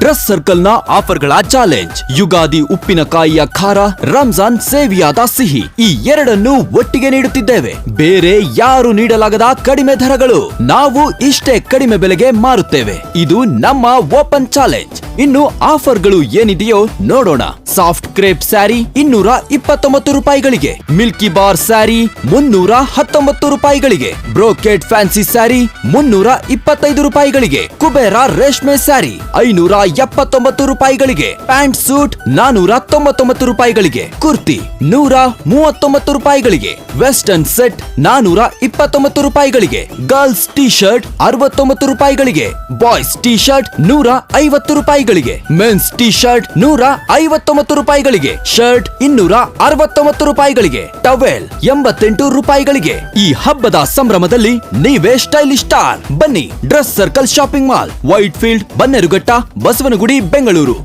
Dress circle ನ offer ಗಳ challenge. Ugadi ಉಪ್ಪಿನಕಾಯಿಯ ಖಾರ, ರಂಜಾನ್ ಸೇವಿಯಾದ ಸಿಹಿ, ಈ ಎರಡನ್ನು ಒಟ್ಟಿಗೆ ನೀಡುತ್ತಿದ್ದೇವೆ. ಬೇರೆ ಯಾರು ನೀಡಲಾಗದ ಕಡಿಮೆ ದರಗಳು. ನಾವು ಇಷ್ಟೇ ಕಡಿಮೆ ಬೆಲೆಗೆ ಮಾರುತ್ತೇವೆ. ಇದು ನಮ್ಮ ಓಪನ್ ಚಾಲೆಂಜ್. ಇನ್ನು ಆಫರ್ಗಳು ಏನಿದೆಯೋ ನೋಡೋಣ. ಸಾಫ್ಟ್ ಕ್ರೇಪ್ ಸ್ಯಾರಿ 229 ರೂಪಾಯಿಗಳಿಗೆ, ಮಿಲ್ಕಿ ಬಾರ್ ಸ್ಯಾರಿ 319 ರೂಪಾಯಿಗಳಿಗೆ, ಬ್ರೋಕೆಟ್ ಫ್ಯಾನ್ಸಿ ಸ್ಯಾರಿ 325 ರೂಪಾಯಿಗಳಿಗೆ, ಕುಬೇರ ರೇಷ್ಮೆ ಸ್ಯಾರಿ 579 ರೂಪಾಯಿಗಳಿಗೆ, ಪ್ಯಾಂಟ್ ಸೂಟ್ 499 ರೂಪಾಯಿಗಳಿಗೆ, ಕುರ್ತಿ 139 ರೂಪಾಯಿಗಳಿಗೆ, ವೆಸ್ಟರ್ನ್ ಸೆಟ್ 429 ರೂಪಾಯಿಗಳಿಗೆ, ಗರ್ಲ್ಸ್ ಟಿ ಶರ್ಟ್ 69 ರೂಪಾಯಿಗಳಿಗೆ, ಬಾಯ್ಸ್ ಟಿ ಶರ್ಟ್ 150 ರೂಪಾಯಿಗಳಿಗೆ, ಮೆನ್ಸ್ ಟಿ ಶರ್ಟ್ 159 ರೂಪಾಯಿಗಳಿಗೆ, ಶರ್ಟ್ 269 ರೂಪಾಯಿಗಳಿಗೆ, ಟವೆಲ್ 88 ರೂಪಾಯಿಗಳಿಗೆ. ಈ ಹಬ್ಬದ ಸಂಭ್ರಮದಲ್ಲಿ ನೀವೇ ಸ್ಟೈಲಿಶ್ ಸ್ಟಾರ್. ಬನ್ನಿ, dress circle shopping mall, Whitefield, Bannerghatta, Basavanagudi, Bengaluru.